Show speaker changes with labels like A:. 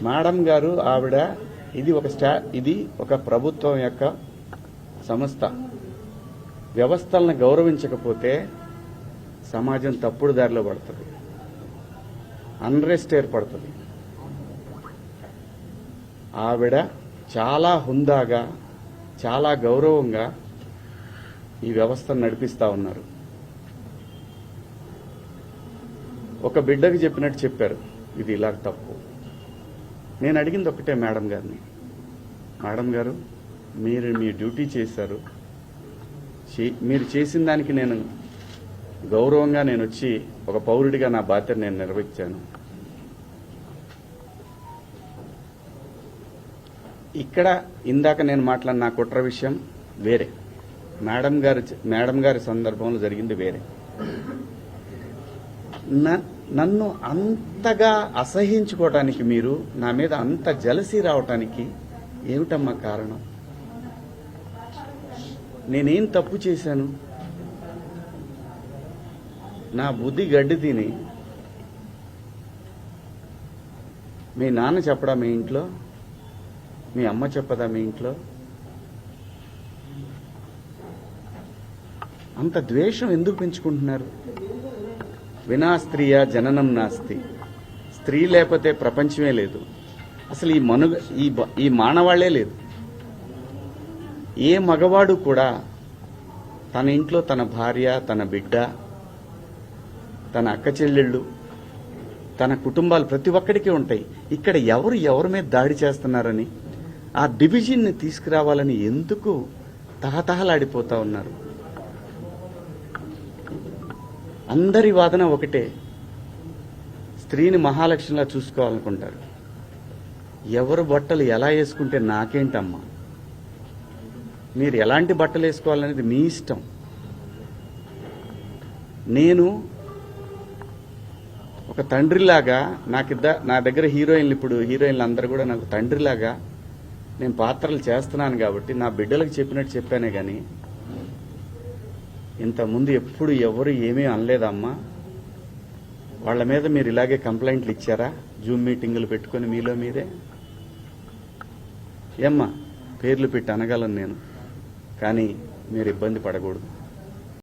A: Madam గారు ఆవిడ ఇది ఒక ప్రభుత్వం యొక్క సంస్థ. వ్యవస్థలను గౌరవించకపోతే సమాజం తప్పుడు దారిలో పడుతుంది, అన్రెస్ట్ ఏర్పడుతుంది. ఆవిడ చాలా హుందాగా, చాలా గౌరవంగా ఈ వ్యవస్థను నడిపిస్తా ఉన్నారు. ఒక బిడ్డకి చెప్పినట్టు చెప్పారు, ఇది ఇలా తప్పు. నేను అడిగింది ఒకటే మేడం గారిని, మేడం గారు మీరు మీ డ్యూటీ చేశారు, మీరు చేసిన దానికి నేను గౌరవంగా నేను వచ్చి ఒక పౌరుడిగా నా బాధ్యత నేను నిర్వహించాను. ఇక్కడ ఇందాక నేను మాట్లాడిన నా కుట్ర విషయం వేరే, మేడం గారి సందర్భంలో జరిగింది వేరే. నన్ను అంతగా అసహించుకోవటానికి, మీరు నా మీద అంత జలసీ రావటానికి ఏమిటమ్మా కారణం? నేనేం తప్పు చేశాను? నా బుద్ధి గడ్డి తిని మీ నాన్న చెప్పడా మీ ఇంట్లో? మీ అమ్మ చెప్పదా మీ ఇంట్లో? అంత ద్వేషం ఎందుకు పెంచుకుంటున్నారు? వినా స్త్రీయ జననం నాస్తి. స్త్రీ లేకపోతే ప్రపంచమే లేదు. అసలు ఈ మానవాళ్లే లేదు. ఏ మగవాడు కూడా తన ఇంట్లో తన భార్య, తన బిడ్డ, తన అక్క చెల్లెళ్ళు, తన కుటుంబాలు ప్రతి ఒక్కడికి ఉంటాయి. ఇక్కడ ఎవరి మీద దాడి చేస్తున్నారని, ఆ డివిజన్ని తీసుకురావాలని ఎందుకు తహతహలాడిపోతా ఉన్నారు? అందరి వాదన ఒకటే, స్త్రీని మహాలక్ష్మిలా చూసుకోవాలనుకుంటారు. ఎవరు బట్టలు ఎలా వేసుకుంటే నాకేంటమ్మా? మీరు ఎలాంటి బట్టలు వేసుకోవాలనేది మీ ఇష్టం. నేను ఒక తండ్రిలాగా నా దగ్గర హీరోయిన్లు అందరూ కూడా నాకు తండ్రిలాగా నేను పాత్రలు చేస్తున్నాను కాబట్టి నా బిడ్డలకు చెప్పినట్టు చెప్పానే కానీ ఇంతకుముందు ఎప్పుడు ఎవరు ఏమీ అనలేదమ్మా. వాళ్ళ మీద మీరు ఇలాగే కంప్లైంట్లు ఇచ్చారా? జూమ్ మీటింగులు పెట్టుకుని మీలో మీరే? ఏమ్మా పేర్లు పెట్టి అనగలను నేను, కానీ మీరు ఇబ్బంది పడకూడదు.